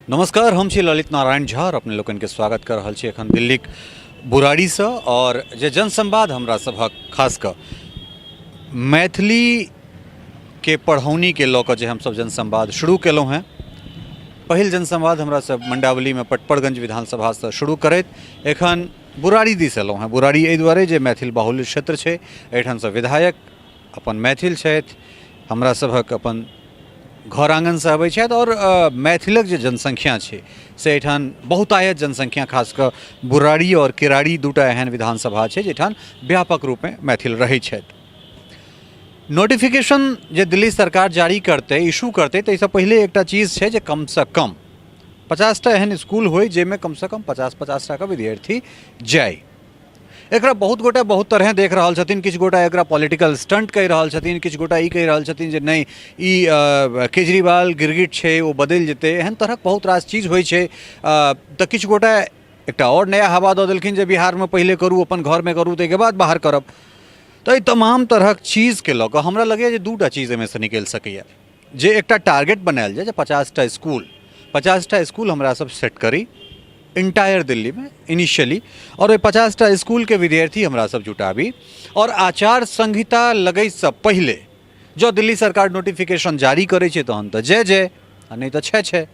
नमस्कार, हम छी ललित नारायण झा और अपने लोगन के स्वागत कर रहल छी एखन दिल्ली बुराड़ी से। और जे जनसंवाद हमरा सभक खास कर मैथिली के पढ़ौनी के लऽ कऽ जे हमसब जनसंवाद शुरू केलहुँ हैं। पहिल जनसंवाद हमरा सब मंडावली में पटपड़गंज विधानसभा से शुरू करैत एखन बुराड़ी दिस एलहुँ हैं। बुराड़ी एहि दुआरे जे मैथिल बाहुल्य क्षेत्र छै, एहिठाम से विधायक अपन मैथिल छथि, हमरा सभक अपन घर आंगन से अबै छथि और मैथिलक जे जनसंख्या छै से एहिठाम बहुतायत जनसंख्या खास कर बुराड़ी और केराड़ी दूटा एहन विधानसभा छै जेठाम व्यापक रूप में मैथिल रहै छथि। नोटिफिकेशन जे दिल्ली सरकार जारी करते इशू करते तो इससे पहले एक चीज़ है जो कम से कम 50टा एहन स्कूल हो जेमें कम से कम 50-50 टा विद्यार्थी जाए। एकरा बहुत गोटा बहुत तरह देख रहल छथिन। किछु गोटा एकरा पॉलिटिकल स्टंट कहि रहल छथिन, किछु गोटा ई कहि रहल छथिन जे नहीं ई केजरीवाल गिरगिट छै वो बदलि जेतै, एहन तरहक बहुत रास चीज होइ छै। तऽ किछु गोटा एकटा और नया हवा दऽ देलखिन जे बिहार में पहले करू, अपन घर में करू, ताहिके बाद बाहर करब। तो ई तमाम तरहक चीज़ के लऽ कऽ हमरा लगैए जे दूटा चीज़ एहिमे से निकलि सकैए। जे एकटा टारगेट बनायल जाए जे 50टा स्कूल हमरा सब सेट करी इंटायर दिल्ली में इनिशियली, और ओहि 50टा स्कूल के विद्यार्थी हमरा सब जुटाबी। और आचार संहिता लगै से पहले जो दिल्ली सरकार नोटिफिकेशन जारी करे छै तहन तऽ जय आ नहीं तऽ छै।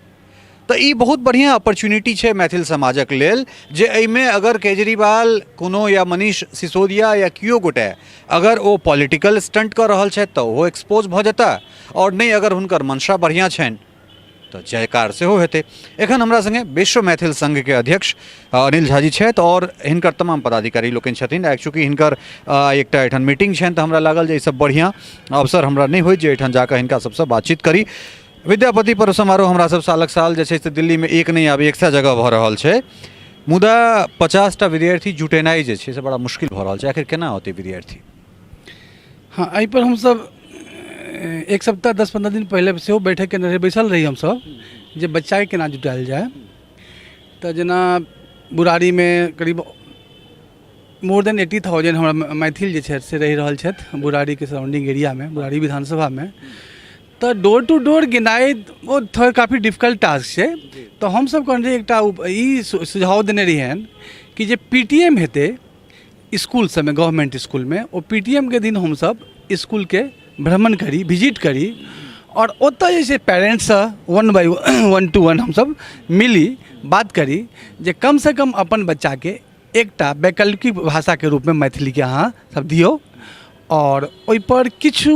तो ई बहुत बढ़िया अपॉर्चुनिटी छै मैथिल समाजक लेल जे एहिमे अगर केजरीवाल कोनो या मनीष सिसोदिया या कियो गोटे अगर ओ पॉलिटिकल स्टंट कर रहल छथि तऽ ओहो एक्सपोज भऽ जेता, और नहीं अगर हुनकर मंशा बढ़िया छनि तो जयकार से हो हेतै। एखन हमरा संगे विश्व मैथिल संघ के अध्यक्ष अनिल झा जी छथि और हिनकर तमाम पदाधिकारी लोकनि छथिन। एक्चुअली हिनकर एकटा एहिठाम मीटिंग छनि, तऽ हमरा लागल जे ई सब बढ़िया अवसर हमरा नहीं होइत जे एहिठाम जाकऽ हिनका सबसँ बातचीत करी। विद्यापति पर्व समारोह हमरा सब सालक साल जे छै से दिल्ली में एक नहीं आब 100 जगह भऽ रहल छै, मुदा 50टा विद्यार्थी जुटेनाइ जे छै से बड़ा मुश्किल भऽ रहल छै। आखिर केना होतै विद्यार्थी? हाँ, एहि पर हम सब एक सप्ताह 10-15 दिन पहले से बैठक के बैसल रही हम सब जे बच्चा के केना जुटायल जाए। तो जेना बुराड़ी में करीब मोर देन 80,000 हमरा मैथिल जे छै से रहि रहल छथि बुराड़ी के सराउंडिंग एरिया में, बुराड़ी विधानसभा में। तो डोर टू डोर गिनाई वो थोड़ा काफ़ी डिफिकल्ट टास्क है। तो हम सब कहने एकटा ई सुझाव देने रहियन कि जे पीटीएम हेतै स्कूल सब में, गवर्नमेंट स्कूल में, वो पीटीएम के दिन हम सब स्कूल के भ्रमण करी, विजिट करी, और ओतऽ जैसे पेरेंट्स 1 to 1 हम सब मिली बात करी जे कम से कम अपन बच्चा के एकटा वैकल्पिक भाषा के रूप में मैथिली के अहाँ सब दियो। और ओहि पर किछु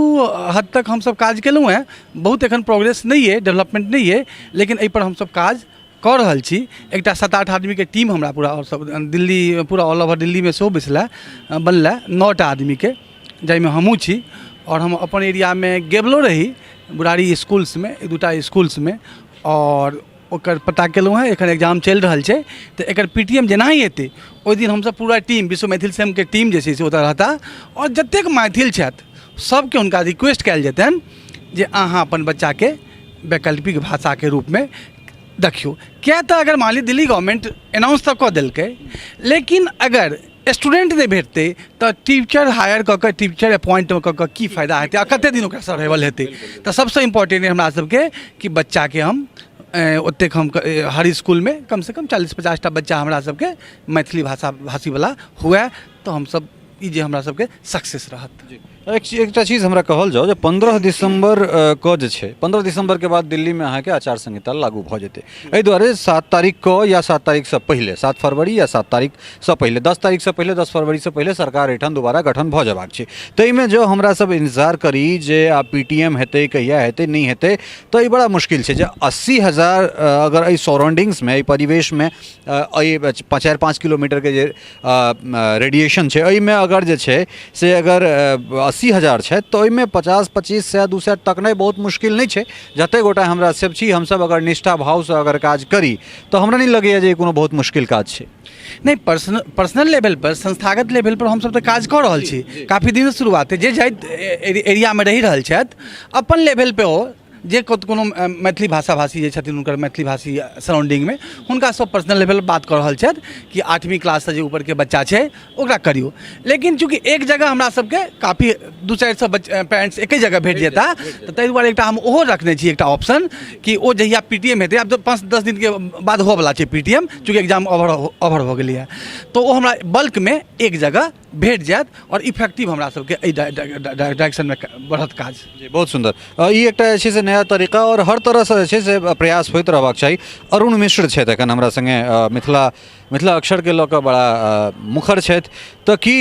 हद तक हम सब काज केलहुँ हैं। बहुत एखन प्रोग्रेस नहीं है, डेवलपमेंट नहीं है, लेकिन एहि पर हम सब काज कर रहल छी। एकटा 7-8 आदमी के टीम हमरा पूरा और सब दिल्ली पूरा ऑल ओवर दिल्ली में सेहो बनला 9टा आदमी के, जाहिमे हमहूँ छी। और हम अपन एरिया में गेबलो रही बुराड़ी स्कूल्स में, 2टा स्कूल्स में, और ओकर पता केलहुँ हैं। एखन एग्जाम चलि रहल छै, तो एकर पीटीएम जेना ही हेतै ओहि दिन हमसब पूरा टीम विश्व मैथिल संघ के टीम जे छै से ओतऽ रहता, और जतेक मैथिल छथि सबके हुनका रिक्वेस्ट कयल जेतनि जे अहाँ अपन बच्चा के वैकल्पिक भाषा के रूप में देखियो। क्या तो अगर मान ली दिल्ली गवर्नमेंट अनाउंस तो कऽ देलकै, लेकिन अगर स्टूडेंट नहीं भेटते तो टीचर हायर कऽ के टीचर अपॉइंट कऽ के की फायदा हेतै आ कते दिन ओकरा सर्वाइवल हेतै। तो सबसे इम्पोर्टेंट है हमरा सबके कि बच्चा के हम ओतेक हम हर स्कूल में कम से कम 40-50टा बच्चा हमरा सबके मैथिली भाषी वाला हुए, तो हम सब ई जे हमरा सबके सक्सेस रहत। एकटा चीज हमरा कहल जाओ जे 15 दिसंबर को जे छै, 15 दिसंबर के बाद दिल्ली में अहाँ के आचार संहिता लागू भऽ जेतै। एहि दुआरे 7 तारीख को या 7 तारीख से पहले, 7 फरवरी या 7 तारीख से पहले, 10 तारीख से पहले, 10 फरवरी से पहले सरकार एहिठाम दोबारा गठन भऽ जेबाक छै। ताहिमे जो हमरा सब इंतजार करी जे आब पीटीएम हेतै, कहिया हेतै, नहीं हेतै, तो ई बड़ा मुश्किल छै। जे 80,000 अगर एहि सराउंडिंग्स में, एहि परिवेश में, 4-5 किलोमीटर के जे रेडिएशन छै, एहिमे अगर जे छै से अगर 80,000 छै तो ओहिमे 50-25-100-200 तकनाइ बहुत मुश्किल नहीं छै। जते गोटा हमरा सब छी, हम सब अगर निष्ठा भाव से अगर काज करी तो हमरा नहीं लगैए जे कोनो बहुत मुश्किल काज छै। नहीं, पर्सनल लेवल पर, संस्थागत लेवल पर हम सब तो काज कर रहल छी। काफ़ी दिन से शुरुआत है जे जाइत एरिया में रही रहल छथि अपन लेवल पे हो जे कोनो मैथिली भाषा भाषी जे छथिन हुनकर मैथिली भाषी सराउंडिंगमे हुनका सब पर्सनल लेवल बात कऽ रहल छथि कि 8वीं क्लाससँ जे ऊपरके बच्चा छै ओकरा करियौ। लेकिन चूँकि एक जगह हमरा सबके काफ़ी 200-400 पेरेंट्स एके जगह भेट जेता, तऽ ताहि दुआरे एकटा हम ओहो रखने छी एकटा ऑप्शन कि ओ जहिया PTM हेतै, आब 5-10 दिनके बाद होवला छै PTM, चूँकि एग्जाम ओवर हो गेलै है, तो ओ हमरा बल्कमे एक जगह भेट जायत और इफेक्टिव हमरा सबके एहि डायरेक्शनमे बढ़त काज। जी बहुत सुंदर। ई एकटा जे छै से नया तरीका और हर तरहसँ जे छै से प्रयास होइत रहबाक चाही। अरुण मिश्र छथि एखन हमरा संगे, मिथिला अक्षरके लऽ कऽ बड़ा मुखर छथि, तऽ की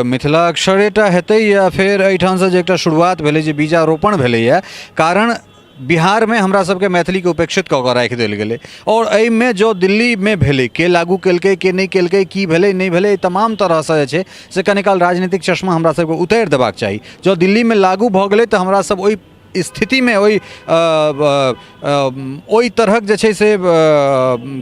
मिथिला अक्षरेटा हेतै या फेर एहिठामसँ जे एकटा शुरुआत भेलै जे बीजारोपण भेलैए, कारण बिहार में हमरा सबके मैथिली के उपेक्षित कऽ कऽ राखि देल गेलै, और एहिमे जो दिल्ली में भेलै, के लागू केलकै के नहीं केलकै, की भेलै नहीं भेलै, तमाम तरहसँ जे छै से कनि काल राजनीतिक चश्मा हमरा सबके उतारि देबाक चाही। जो दिल्ली में लागू भऽ गेलै तऽ हमरा सब ओहि स्थितिमे ओहि तरहक जे छै से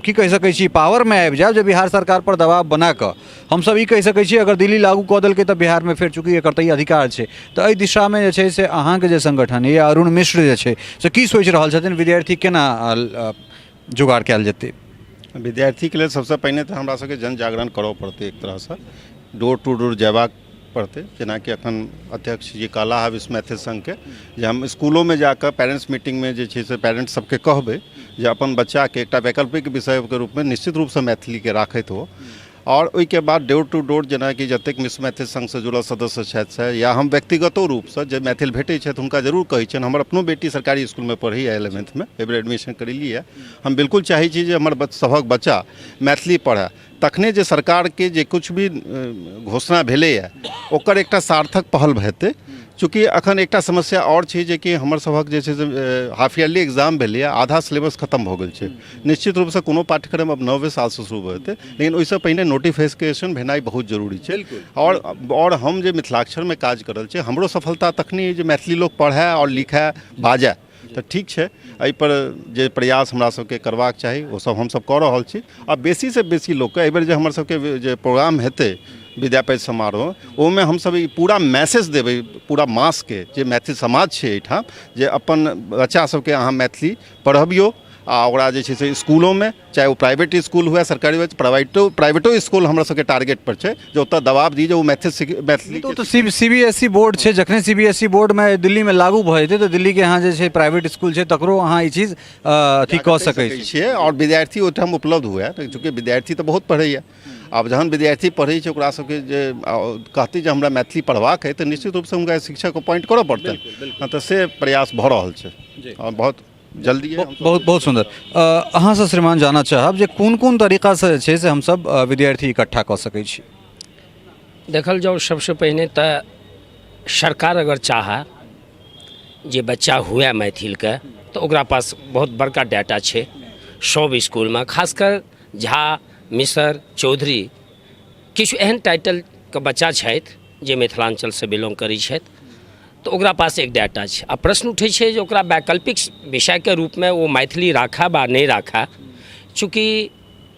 की कहि सकै छी पावरमे आबि जायब जे बिहार सरकार पर दबाव बना कऽ हमसब ई कहि सकै छी अगर दिल्ली लागू कऽ देलकै तऽ बिहारमे फेर चूँकि एकर तऽ ई अधिकार छै, तऽ एहि दिशामे जे छै से अहाँके जे संगठन या अरुण मिश्र जे छै से की सोचि रहल छथिन, विद्यार्थी केना जुगाड़ कयल जेतै? विद्यार्थीके लेल सबसँ पहिने तऽ हमरा सबके जन जागरण करऽ पड़तै, एक तरहसँ डोर टू डोर जयबाक पड़तै। जेनाकि एखन अध्यक्ष जी कहला है विश्व मैथिल संघके जे हम स्कूलों जाकर पेरेंट्स मीटिंग में जे छै से पेरेंट्स सबके कहबै जे अपन बच्चाके एकटा वैकल्पिक विषयके रूपमे निश्चित रूपसँ मैथिलीके राखैत हो, और ओहिके बाद डोर टू डोर जेनाकि जतेक विश्व मैथिल संघसँ जुड़ल सदस्य छथि से या हम व्यक्तिगतो रूपसँ जे मैथिल भेटै छथि हुनका जरूर कहै छियनि। हमर अपनो बेटी सरकारी इसकुलमे पढ़ैए 11th में, एहिबेर एडमिशन करेलिए। हम बिल्कुल चाहै छी जे हमर सभक बच्चा मैथिली पढ़ै, तखने जे सरकारके जे कुछ भी घोषणा भेलैए ओकर एकटा सार्थक पहल हेतै। चूँकि अखन एकटा समस्या और छै जे कि हमर सभक जे छै से हाफ ईयरली एग्जाम भेलैए, आधा सिलेबस खत्म भऽ गेल छै। निश्चित रूपसँ कोनो पाठ्यक्रम अब 9वें सालसँ शुरू हेतै, लेकिन ओहिसँ पहिने नोटिफिकेशन भेनाइ बहुत जरूरी छै। और हम जे मिथिलाक्षरमे काज कर रहल छी, हमरो सफलता तखनी अइ जे मैथिली लोक पढ़ै और लिखै बाजै। तऽ ठीक छै, एहि पर जे प्रयास हमरा सबके करबाक चाही ओ सब हमसब कऽ रहल छी। आ बेसीसँ बेसी लोकके एहिबेर जे हमर सबके जे प्रोग्राम हेतै विद्यापति समारोह, ओहिमे हमसब ई पूरा मैसेज देबै पूरा मासके जे मैथिल समाज छै एहिठाम, जे अपन बच्चा सबके अहाँ मैथिली पढ़बियौ आ ओकरा जे छै से स्कूलों चाहे वो प्राइवेट स्कूल हुए सरकारी हुए, प्राइवेटो स्कूल हमरा सबके टारगेट पर छै जे ओतऽ दबाव दी जे वो मैथिली तो CBSE बोर्ड छै, जखने CBSE बोर्ड में दिल्ली में लागू भऽ जेतै तऽ दिल्ली के यहाँ जे छै प्राइवेट स्कूल छै तकरो अहाँ ई चीज अथी कऽ सकै छियै और विद्यार्थी ओहिठाम उपलब्ध हुए। चूँकि विद्यार्थी तऽ बहुत पढ़ैए, आब जहन विद्यार्थी पढ़ै छै ओकरा सबके जे कहतै जे हमरा मैथिली पढ़बाक है तऽ निश्चित रूपसँ हुनका शिक्षक अपॉइंट करऽ पड़तै, तऽ से प्रयास भऽ रहल छै और बहुत जल्दी है। बहुत सुंदर। अहाँ से श्रीमान जानना चाहब जे कोन कोन तरीका से छै से हम सब विद्यार्थी इकट्ठा कऽ सकै छी? देखल जाओ सबसे पहले तऽ सरकार अगर चाहे जे बच्चा हुए मैथिलके तऽ ओकरा पास बहुत बड़का डाटा छै सब स्कूलमे, खासकर झा मिसर चौधरी किछु एहन टाइटलके बच्चा छथि जे मिथिलाञ्चलसँ बिलोंग करै छथि, तऽ ओकरा पास एक डाटा छै। आ प्रश्न उठै छै जे ओकरा वैकल्पिक विषयके रूपमे ओ मैथिली राखै वा नहि राखै। चूँकि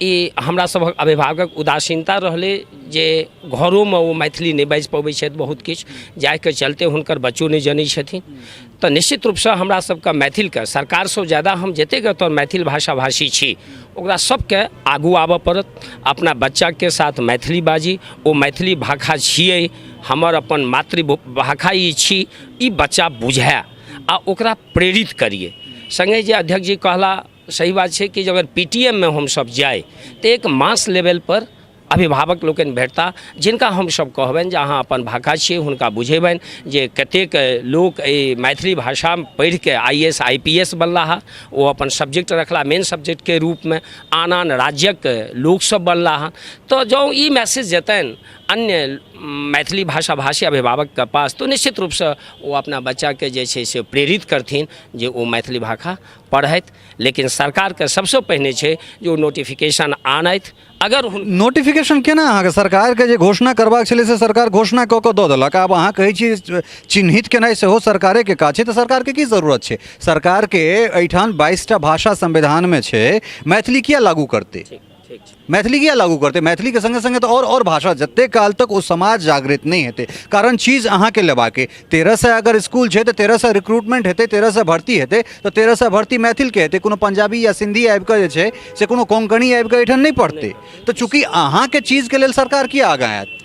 ई हमरा सभक अभिभावकक उदासीनता रहलै जे घरोमे ओ मैथिली नहि बाजि पबै छथि बहुत किछु, जाहिके चलते हुनकर बच्चो नहि जनै छथिन। तऽ निश्चित रूपसँ हमरा सबके मैथिलके सरकारसँ ज़्यादा हम जतेक एतऽ मैथिल भाषा भाषी छी ओकरा सबके आगू आबऽ पड़त, अपना बच्चाके साथ मैथिली बाजी। ओ मैथिली भाषा छियै, हमर अपन मातृभाषा ई छी, ई बच्चा बुझै आ ओकरा प्रेरित करिए। संगे जे अध्यक्ष जी कहला सही बात छै कि अगर PTM में हम सब जाए तो एक मास लेवल पर अभिभावक लोकनि भेटता जिनका हम सब कहबनि जे अहाँ अपन भाषा छियै, हुनका बुझेबनि जे कतेक लोक एहि मैथिली भाषा पढ़ि के IAS IPS बनला है, ओ अपन सब्जेक्ट रखला मेन सब्जेक्ट के रूप में, आन आन राज्यक लोक सब बनला है। तो जो ई मैसेज जेतनि अन्य मैथिली भाषा भाषी अभिभावक के पास तो निश्चित रूप से वो अपना बच्चा के जे छै से प्रेरित करथिन जे वो मैथिली भाषा पढ़ैत। लेकिन सरकार के सबसे पहिने छै जो नोटिफिकेशन आनैत। अगर नोटिफिकेशन केना अहाँके सरकार के जे घोषणा करबाक छलै से सरकार घोषणा कऽ कऽ दऽ देलक, आब अहाँ कहै छी चिन्हित केनाइ सेहो सरकारे के काज छै, तऽ सरकार के की जरूरत छै? सरकार के एहिठाम 22टा भाषा संविधान में छै, मैथिली किया लागू करतै? मैथिली किया लागू करते मैथिली के संगे संगे तो और भाषा जते काल तक वो समाज जागृत नहीं हेते कारण चीज अहाँ के लेबा के 1300 अगर स्कूल है तो 1300 रिक्रूटमेंट हेते 1300 भर्ती हेते तो 1300 भर्ती मैथिल के हेते कोनो पंजाबी या सिंधी आबि के जे छै से कोनो कोंकणी आबि के एठन नहीं पढ़ते तो चूंकि अहाँ के चीज के लेल सरकार किया आगाँ आयत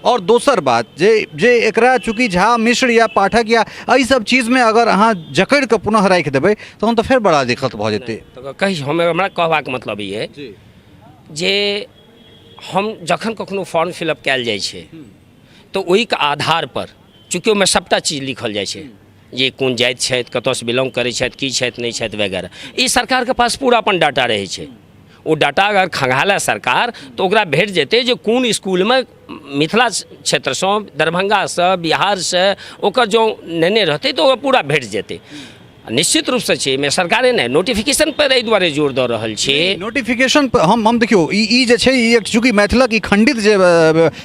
और दोसर बात जे एकरा चूंकि झा मिश्र या पाठक या एहि सब चीज में अगर अहाँ जकड़ के पुनः राखि देबै तहन तो फिर बड़ा दिक्कत भऽ जेतै तो कही हमरा कहबाक मतलब ई है जे हम जखन कखनो फॉर्म फिलअप कयल जाइ छै तो ओहि के आधार पर चूँकि ओहिमे सबटा चीज लिखल जाइ छै जे कोन जाति छथि कतऽसँ बिलोंग करै छथि की छथि नहीं छथि वगैरह ई सरकार के पास पूरा अपन डाटा रहै छै वो डाटा अगर खंगाले सरकार तो ओकरा भेट जेतै जे कोन स्कूल में मिथिला क्षेत्रसँ दरभंगासँ बिहारसँ ओकर जो नेने रहतै तो ओकरा पूरा भेट जेतै निश्चित रूप से छै में सरकारे ने नोटिफिकेशन पर एहि दुआरे जोर दऽ रहल छै नोटिफिकेशन पर हम देखियो ई जे छै ई चूँकि मैथिलक ई खंडित जे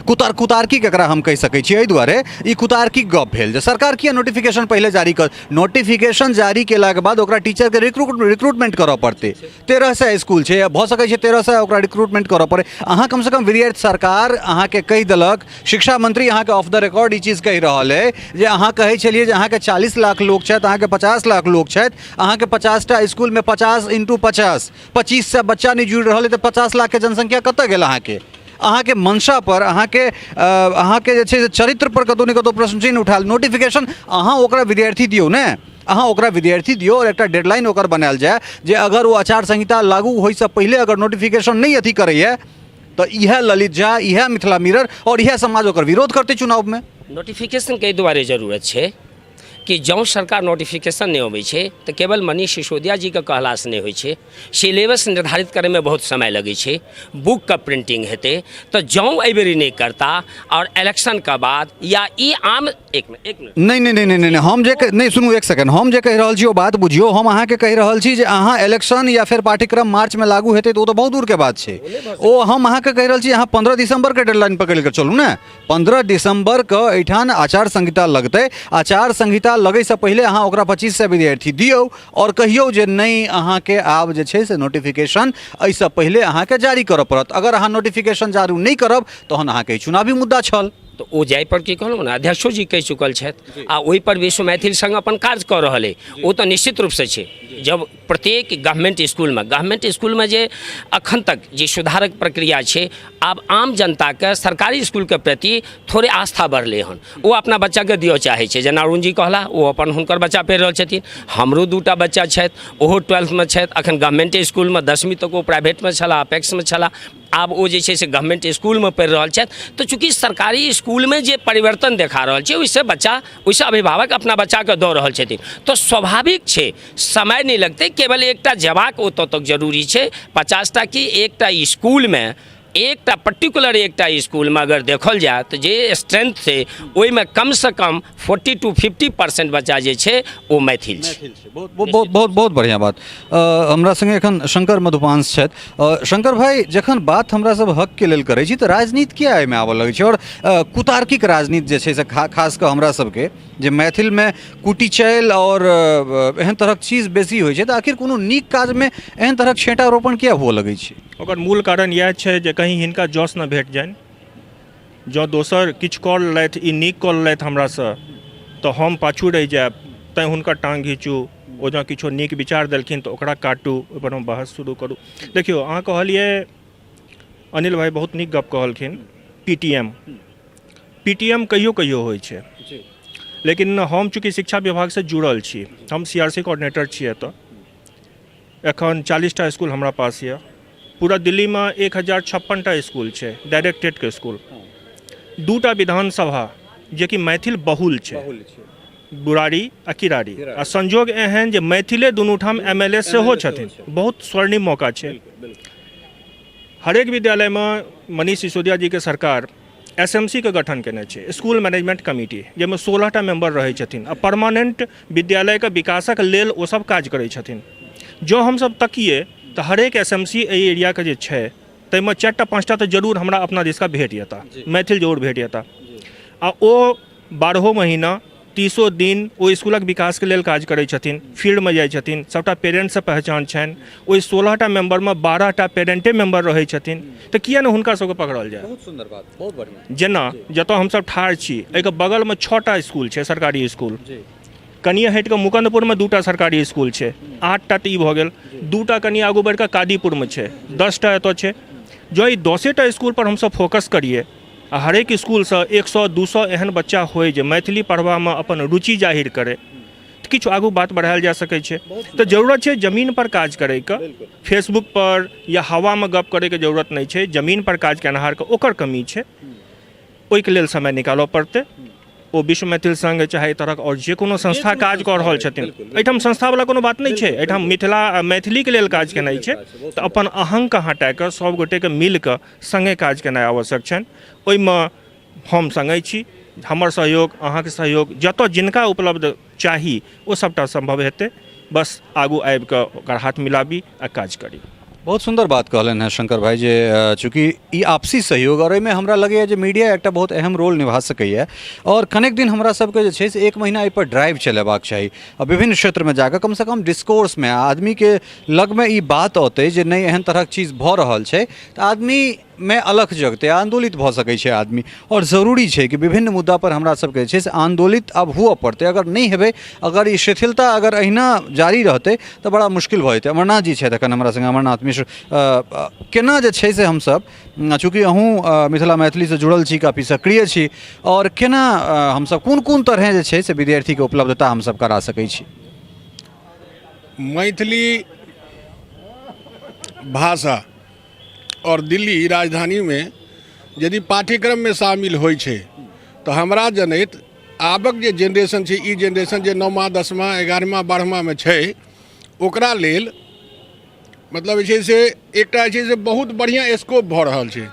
कुतार्किक एकरा हम कहि सकै छी एहि दुआरे ई कुतार्किक गप भेल जे सरकार किया नोटिफिकेशन पहले जारी कर नोटिफिकेशन जारी केलाक बाद ओकरा टीचर के रिक्रूटमेंट करऽ पड़तै 1300 स्कूल छै भऽ सकै छै 1300 ओकरा रिक्रूटमेंट करऽ पड़े अहाँ कम से कम विद्यार्थी सरकार अहाँ के कहि देलक शिक्षा मंत्री अहाँ के ऑफ द रिकॉर्ड ई चीज कहि रहल है जे अहाँ कहै छलियै जे अहाँ के 40 लाख लोग छथि अहाँ के 50 लाख लोग छथि अहाँ के 50टा स्कूल में 50 × 50 25 से बच्चा नहीं जुड़ रहा है तो 50 लाख के जनसंख्या कतऽ गेल अहाँ के मंशा पर अहाँ के जे छै चरित्र पर कतौ ने कतौ प्रश्न चिन्ह उठाल नोटिफिकेशन अहाँ ओकरा विद्यार्थी दियौ ने अहाँ ओकरा विद्यार्थी दियौ और एकटा डेडलाइन ओकर बनायल जाए जे अगर वो आचार संहिता लागू होय से पहले अगर नोटिफिकेशन नहीं अथी करैए तो यह ललित झा यह मिथिला मिरर और यह समाज ओकर विरोध करते चुनाव में नोटिफिकेशन के दुआरे जरूरत छै कि जौं सरकार नोटिफिकेशन नहीं अबै छै तो केवल मनीष सिसोदिया जी के कहला से नहीं होइ छै सिलेबस निर्धारित करे में बहुत समय लगे छै बुक का प्रिंटिंग हेतै तो जौं एहि बेरी नहीं करता और इलेक्शन के बाद या ई आम एक मिनट नहीं हम जे नहीं सुनू एक सेकंड हम जे कहि रहल छी ओ बात बुझियो हम अहाँ के कहि रहल छी जे अहाँ इलेक्शन या फिर पाठ्यक्रम मार्च में लागू हेतै तो बहुत दूर के बात छै ओ हम अहाँ के कहि रहल छी अहाँ 15 दिसंबर के डेडलाइन पकड़ के चलू ने 15 दिसंबर के एठान आचार संहिता लगतै आचार संहिता लगे से पहले अहाँ ओकरा 25 से विद्यार्थी दियौ और कहियो जे नहीं अहाँ के आब जे छै से नोटिफिकेशन एहिसँ पहले अहाँ के जारी करऽ पड़त अगर अहाँ नोटिफिकेशन जारी नहीं करब तहन अहाँ के चुनावी मुद्दा छल तो ओ जाय पर की कहलहुँ ने अध्यक्षो जी कहि चुकल छथि आ ओहि पर विश्व मैथिल संघ अपन काज कऽ रहल अइ ओ तऽ निश्चित रूप से छै जब प्रत्येक गवर्नमेंट स्कूल में जे अखन तक जे सुधारक प्रक्रिया छै आब आम जनता के सरकारी स्कूल के प्रति थोड़े आस्था बढ़लै हन ओ अपना बच्चा के दिअ चाहै छै जेना अरुण जी कहला ओ अपन हुनकर बच्चा पढ़ि रहल छथिन हमरो 2टा बच्चा छथि ओहो 12th में छथि अखन गवर्नमेंट स्कूल में 10वीं तक ओ प्राइवेट में छला अपेक्स में छला आब ओ जे छै से गवर्नमेंट स्कूल में पढ़ि रहल छथि तो चूँकि सरकारी स्कूल में जे परिवर्तन देखा रहल छै ओहिसँ अभिभावक अपना बच्चा के दऽ रहल छथिन तो स्वाभाविक छै समय नहीं लगते केवल एकटा जवाक ओतऽ तक जरूरी छै 50टा की एकटा स्कूल में एकटा पर्टिकुलर एकटा स्कूल में अगर देखल जाए तो जे स्ट्रेंथ छै ओहिमे कम से कम 40 to 50% बच्चा जे छै ओ मैथिल छै बहुत बढ़िया बात हमरा संगे एखन शंकर मधुपांस छथि शंकर भाई जखन बात हमरा सब हक के लेल करै छी तऽ राजनीति किया एहिमे आबऽ लगै छै और कुतार्किक राजनीति जे छै से खास कऽ हमरा सबके जे मैथिल में कुटिचैल और एहन तरहक चीज बेसी होइ छै तऽ आखिर कोनो नीक काज में एहन तरहक छेंटा रोपण किया हुअ लगै छै ओकर मूल कारण यह छै जे कहीं हिनका जस न भेट जाइन जँ दोसर किछु कऽ लेलथि ई नीक कऽ लेलथि हमरासँ तऽ हम पाछू रहि जायब तैँ हुनकर टाँग घीचू ओ जँ किछो नीक विचार देलखिन तऽ ओकरा काटू ओहिपर हम बहस शुरू करू देखियौ अहाँ कहलिए अनिल भाई बहुत नीक गप कहलखिन पीटीएम कहियो कहियो होइ छै लेकिन हम चूँकि शिक्षा विभाग से जुड़ल छी हम सीआरसी कोऑर्डिनेटर छी एतऽ एखन 40टा स्कूल हमरा पास यऽ पूरा दिल्ली में 1056टा स्कूल छै डायरेक्टेड के स्कूल 2टा विधानसभा जे कि मैथिल बहुल छै बुराड़ी आ किराड़ी आ संजोग एहन जे मैथिले दुनू ठाम MLA सेहो छथिन बहुत स्वर्णिम मौका छै हरेक विद्यालय में मनीष सिसोदिया जी के सरकार SMC के गठन केने छै स्कूल मैनेजमेंट कमिटी जाहिमे 16टा मेंबर रहै छथिन आ परमानेंट विद्यालय के विकासक लेल ओ सब काज करै छथिन जो हमसब तकिए तऽ हरेक SMC एहि एरिया के जे छै ताहिमे 4टा 5टा तऽ जरूर हमरा अपना दिसका भेट जेता मैथिल जरूर भेट जेता आ ओ 12 महीना 30 दिन ओ स्कूलक विकास के लेल काज करै छथिन, फील्ड में जाइ छथिन, सबटा पेरेंट्स से पहचान छनि, ओहि 16टा मेंबर में 12टा पेरेंटे मेंबर रहै छथिन, तऽ किया ने हुनका सबके पकड़ल जाय। बहुत सुंदर बात, बहुत बढ़िया। जेना जतऽ हमसब ठाढ़ छी एहिके बगलमे 6टा स्कूल छै सरकारी स्कूल, कनिए हटि कऽ मुकुंदपुरमे 2टा सरकारी स्कूल छै, 8टा तऽ ई भऽ गेल, 2टा कनि आगू बढ़ि कऽ कादीपुरमे छै, 10टा एतऽ छै। जो ई 10टा स्कूल पर हमसब फोकस करिए आ हरेक स्कूलसँ 100-200 एहन बच्चा होय जे मैथिली पढ़बामे अपन रुचि जाहिर करे, तऽ किछु आगू बात बढ़ायल जा सकै छै। तऽ जरूरत छै जमीन पर काज करैके, फेसबुक पर या हवामे गप करैके जरूरत नहि छै, जमीन पर काज केनहारके ओकर कमी छै, ओहिके लेल समय निकालऽ पड़तै। ओ विश्व मैथिल संघ चाहे एहि तरहक आओर जे कोनो संस्था काज कऽ रहल छथिन, एहिठाम संस्थावला कोनो बात नहि छै, एहिठाम मैथिलीके लेल काज केनाइ छै, तऽ अपन अहंके हटा कऽ सब गोटेके मिल कऽ संगे काज केनाइ आवश्यक छनि। ओहिमे हम संगे छी, हमर सहयोग, अहाँके सहयोग जतऽ जिनका उपलब्ध चाही ओ सबटा संभव हेतै, बस आगू आबि कऽ ओकर हाथ मिलाबी आ काज करी। बहुत सुंदर बात कहलन हैं शंकर भाई जे चूँकि ई आपसी सहयोग और एहिमे हमरा लगैए जे मीडिया एकटा बहुत अहम रोल निभा सकैए और कनेक दिन हमरा सबके जे छै से 1 महीना एहिपर ड्राइव चलेबाक चाही आ विभिन्न क्षेत्रमे जाकऽ कमसँ कम डिस्कोर्समे आदमीके लगमे ई बात औतै जे नहि एहन तरहक चीज भऽ रहल छै तऽ आदमीमे अलख जगतै, आंदोलित भऽ सकै छै आदमी। और ज़रूरी छै कि विभिन्न मुद्दा पर हमरा सबके जे छै से आंदोलित अब हुअ पड़तै, अगर नहीं हेबै, अगर ई शिथिलता अगर अहिना जारी रहतै तऽ बड़ा मुश्किल भऽ जेतै। अमरनाथ जी छथि एखन हमरा संगे, अमरनाथ मिश्र, केना जे छै से हमसब, चूँकि अहूँ मिथिला मैथिली से जुड़ल छी, काफ़ी सक्रिय छी, और केना हमसब कोन कोन तरह जे छै से विद्यार्थीके उपलब्धता हमसब करा सकै छी। मैथिली भाषा और दिल्ली राजधानी में यदि पाठ्यक्रम में शामिल होइ छै तऽ हमरा जनैत आबक जे जेनरेशन छै, ई जेनरेशन जे 9मा 10मा 11मा 12मा में छै, ओकरा लेल मतलब जे छै से एकटा जे छै से बहुत बढ़िया स्कोप भऽ रहल छै।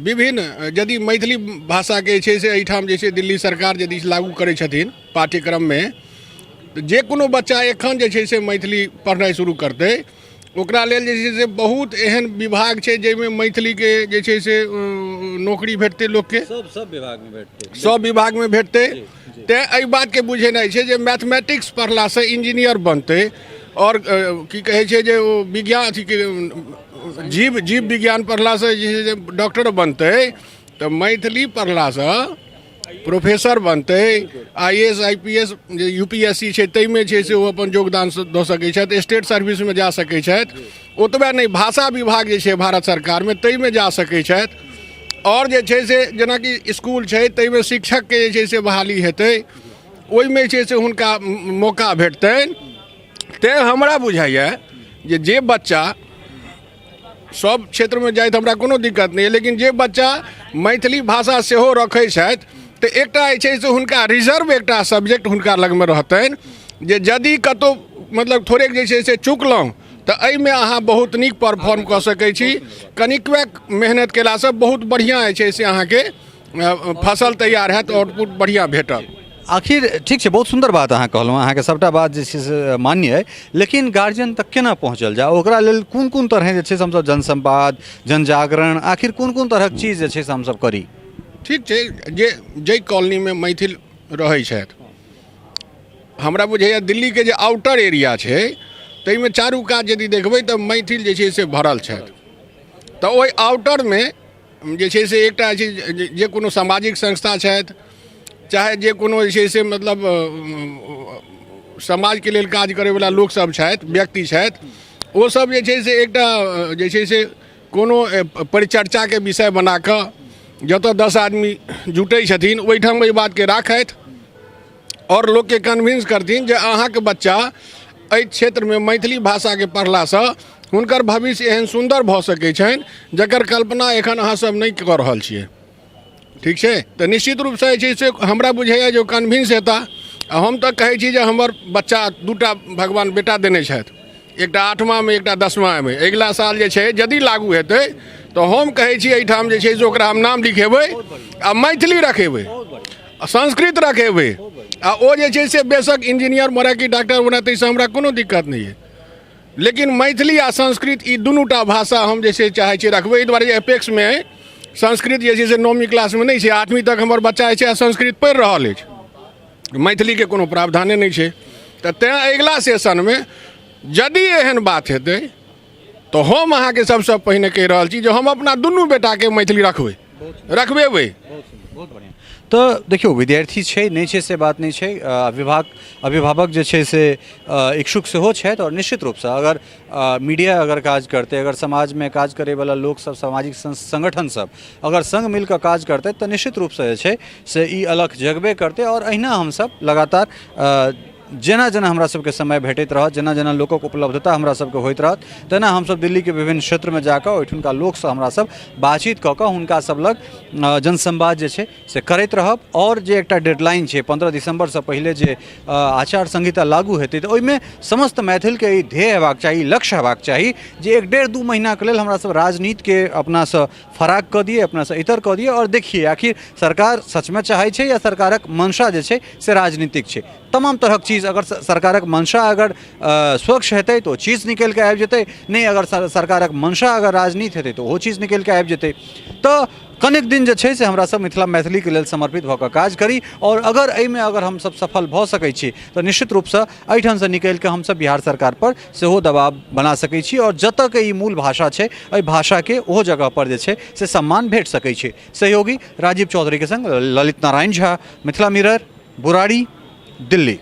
विभिन्न यदि मैथिली भाषाके जे छै से एहिठाम जे छै दिल्ली सरकार यदि लागू करै छथिन पाठ्यक्रममे, तऽ जे कोनो बच्चा एखन जे छै से मैथिली पढ़नाइ शुरू करतै, ओकरा लेल जे छै से बहुत एहन विभाग छै जाहिमे मैथिलीके जे छै से नौकरी भेटतै लोकके, सब विभागमे भेटतै, सब विभागमे भेटतै। तेँ एहि बातके बुझेनाइ छै जे मैथमेटिक्स पढ़लासँ इंजीनियर बनतै, और की कहै छै जे ओ विज्ञान अथीके जीव विज्ञान पढ़लासँ जे छै से डॉक्टर बनतै, तऽ मैथिली पढ़लासँ प्रोफेसर बनतै, IAS IPS जे UPSC छै ताहिमे छै से ओ अपन योगदान दऽ सकै छथि, स्टेट सर्विसमे जा सकै छथि। ओतबे नहि, भाषा विभाग जे छै भारत सरकारमे ताहिमे जा सकै छथि, और जे छै से जेनाकि स्कूल छै ताहिमे शिक्षकके जे छै से बहाली हेतै, ओहिमे छै से हुनका मौका भेटतनि। तेँ हमरा बुझाइए जे बच्चा सब क्षेत्रमे जाइत हमरा कोनो दिक्कत नहि, लेकिन जे बच्चा मैथिली भाषा सेहो रखै छथि तऽ एकटा जे छै से हुनका रिजर्व एकटा सब्जेक्ट हुनका लगमे रहतनि, जे यदि कतहु मतलब थोड़ेक जे छै से चुकलहुँ तऽ एहिमे अहाँ बहुत नीक परफॉर्म कऽ सकै छी। कनिकबे मेहनत केलासँ बहुत बढ़िआँ जे छै से अहाँके फसल तैयार हैत, आउटपुट बढ़िआँ भेटत। आखिर ठीक छै, बहुत सुंदर बात अहाँ कहलहुँ, अहाँके सबटा बात जे छै से मान्य अइ, लेकिन गार्जियन तक केना पहुँचल जाए, ओकरा लेल कोन कोन तरह जे छै से हमसब जनसंवाद, जनजागरण, आखिर कोन कोन तरहक चीज जे छै से हमसब करी। ठीक छै, जाहि कॉलोनीमे मैथिल रहै छथि, हमरा बुझाइए दिल्लीके जे आउटर एरिया छै ताहिमे चारू कात यदि देखबै तऽ मैथिल जे छै से भरल छथि, तऽ ओहि आउटरमे जे छै से एकटा जे कोनो सामाजिक संस्था छथि, चाहे जे कोनो जे छै से मतलब समाजके लेल काज करैवला लोकसब छथि, व्यक्ति छथि, ओसब जे छै से एकटा जे छै से कोनो परिचर्चाके विषय बना कऽ जतऽ 10 आदमी जुटै छथिन ओहिठाम एहि बातके राखथि और लोकके कन्विंस करथिन जे अहाँके बच्चा एहि क्षेत्रमे मैथिली भाषाके पढ़लासँ हुनकर भविष्य एहन सुन्दर भऽ सकै छनि जकर कल्पना एखन अहाँसब नहि कऽ रहल छियै। ठीक छै, तऽ निश्चित रूपसँ जे छै से हमरा बुझाइए जे कन्विंस हेता। हम तऽ कहै छी जे हमर बच्चा 2टा भगवान बेटा देने छथि, एकटा 8मा में एकटा 10मा में, अगिला साल जे छै यदि लागू हेतै तऽ हम कहै छी एहिठाम जे छै से ओकरा हम नाम लिखेबै आ मैथिली रखेबै, संस्कृत रखेबै, आ ओ जे छै से बेशक इंजीनियर बने कि डॉक्टर बने, ताहिसँ हमरा कोनो दिक्कत नहि है, लेकिन मैथिली आ संस्कृत ई दुनूटा भाषा हम जे छै चाहै छी रखबै। एहि दुआरे एपेक्समे संस्कृत जे छै से 9वीं क्लासमे नहि छै, 8वीं तक हमर बच्चा जे छै संस्कृत पढ़ि रहल अछि, मैथिलीके कोनो प्रावधाने नहीं छै। तऽ तेँ अगिला सेशनमे यदि एहन बात हेतै तो हम अहाँके सबसे पहिने कहि रहल छी जे हम अपना दुनू बेटाके मैथिली रखबेबै। बहुत बढ़िया। तो देखियो विद्यार्थी छै नहीं छै से बात नहीं छै, अभिभावक जे छै से इच्छुक सेहो छथि और निश्चित रूप से अगर मीडिया अगर काज करते, अगर समाज में काज करे वाला लोग सब, सामाजिक संगठन सब अगर संग मिलकर काज करते तो निश्चित रूप से जे छै से ई अलख जगबे करते। और अहिना हम सब लगातार जेना जेना हमरा सबके समय भेटैत रहत, जेना जेना लोकक उपलब्धता हमरा सबके होइत रहत, तेना हम सब दिल्ली के विभिन्न क्षेत्र में जाकर ओहिठुनका लोक से हमरा सब बातचीत कऽ कऽ हुनका सब लग जनसंवाद जे छै से करैत रहब। और जे एकटा डेडलाइन छै 15 दिसंबर से पहिले जे आचार संहिता लागू हेतै तऽ ओहिमे समस्त मैथिल के ई ध्येय हेबाक चाही, लक्ष्य हेबाक चाही जे 1.5-2 महीना के लेल हमरा सब राजनीति के अपना से फराक कऽ दिए, अपना से इतर कऽ दिए और देखिए आखिर सरकार सच में चाहै छै या सरकारक मंशा जे छै से राजनीतिक छै। तमाम तरहक चीज अगर सरकारक मंशा अगर स्वच्छ हेतै तो चीज निकल के आबि जेतै, नहीं अगर सरकारक मंशा अगर राजनीति हेतै तो वो चीज निकल के आबि जेतै। तो कनेक दिन जे छै से हमरा सब मिथिला मैथिली के लेल समर्पित भऽ कऽ काज करी और अगर एहिमे अगर हम सब सफल भऽ सकै छी तो निश्चित रूप से एहिठाम से निकल के हम सब बिहार सरकार पर सेहो दबाव बना सकै छी और जतऽ के ई मूल भाषा छै एहि भाषा के ओहो जगह पर जे छै से सम्मान भेट सकै छै। सहयोगी राजीव चौधरी के संग ललित नारायण झा, मिथिला मिरर, बुराड़ी, दिल्ली।